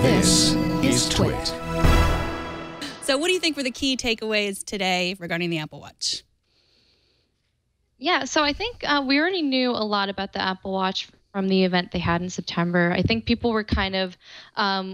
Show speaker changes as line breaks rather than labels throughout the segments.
This is TWiT.
So what do you think were the key takeaways today regarding the Apple Watch?
Yeah, so I think we already knew a lot about the Apple Watch from the event they had in September. I think people were kind of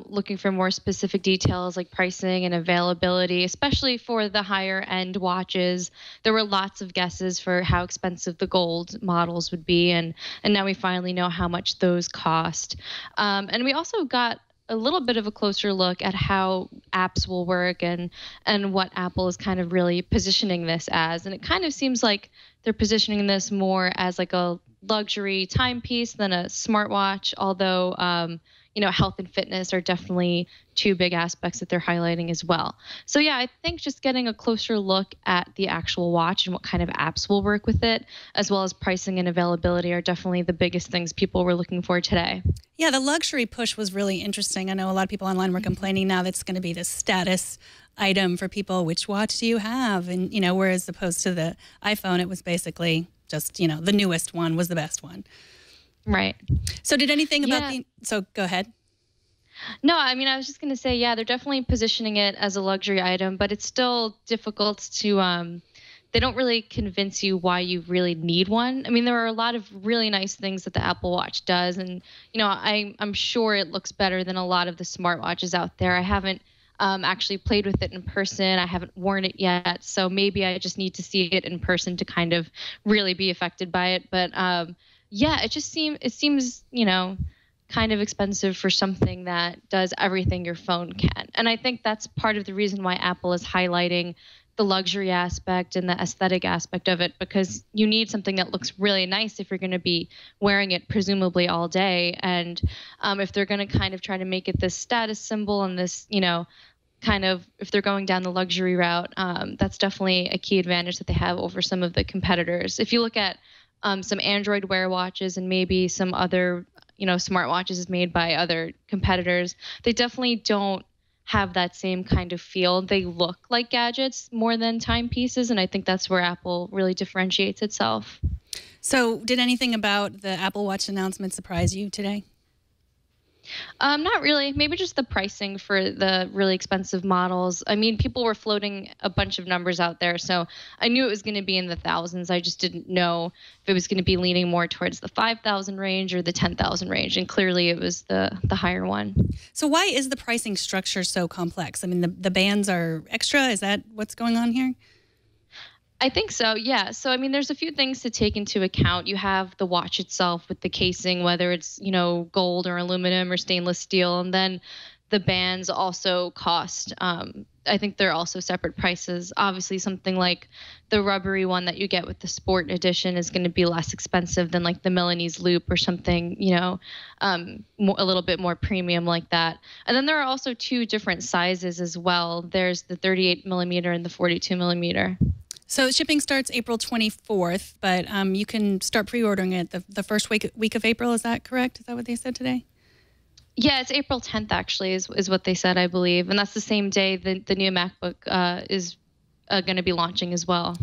looking for more specific details like pricing and availability, especially for the higher end watches. There were lots of guesses for how expensive the gold models would be, and now we finally know how much those cost. And we also got a little bit of a closer look at how apps will work and what Apple is kind of really positioning this as. And it kind of seems like they're positioning this more as like a luxury timepiece than a smartwatch, although health and fitness are definitely two big aspects that they're highlighting as well. So yeah, I think just getting a closer look at the actual watch and what kind of apps will work with it, as well as pricing and availability, are definitely the biggest things people were looking for today.
Yeah, the luxury push was really interesting. I know a lot of people online were complaining now that's going to be the status item for people. Which watch do you have? And, whereas opposed to the iPhone, it was basically just, the newest one was the best one.
Right.
So did anything about so go ahead.
No, I mean, I was just going to say, yeah, they're definitely positioning it as a luxury item, but it's still difficult to, they don't really convince you why you really need one. I mean, there are a lot of really nice things that the Apple Watch does. And, I'm sure it looks better than a lot of the smartwatches out there. I haven't actually played with it in person. I haven't worn it yet. So maybe I just need to see it in person to kind of really be affected by it. But, yeah, it seems, kind of expensive for something that does everything your phone can. And I think that's part of the reason why Apple is highlighting the luxury aspect and the aesthetic aspect of it, because you need something that looks really nice if you're going to be wearing it presumably all day. And if they're going to kind of try to make it this status symbol and this, kind of, if they're going down the luxury route, that's definitely a key advantage that they have over some of the competitors. If you look at some Android Wear watches and maybe some other, smartwatches made by other competitors, they definitely don't have that same kind of feel. They look like gadgets more than timepieces, and I think that's where Apple really differentiates itself.
So did anything about the Apple Watch announcement surprise you today?
Not really. Maybe just the pricing for the really expensive models. I mean, people were floating a bunch of numbers out there, so I knew it was going to be in the thousands. I just didn't know if it was going to be leaning more towards the 5,000 range or the 10,000 range, and clearly it was the higher one.
So why is the pricing structure so complex? I mean, the bands are extra. Is that what's going on here?
I think so, yeah. So, I mean, there's a few things to take into account. You have the watch itself with the casing, whether it's, gold or aluminum or stainless steel. And then the bands also cost, I think they're also separate prices. Obviously, something like the rubbery one that you get with the Sport Edition is going to be less expensive than like the Milanese Loop or something, a little bit more premium like that. And then there are also two different sizes as well. There's the 38 millimeter and the 42 millimeter.
So shipping starts April 24th, but you can start pre-ordering it the first week of April. Is that correct? Is that what they said today?
Yeah, it's April 10th, actually, is what they said, I believe. And that's the same day the new MacBook is going to be launching as well.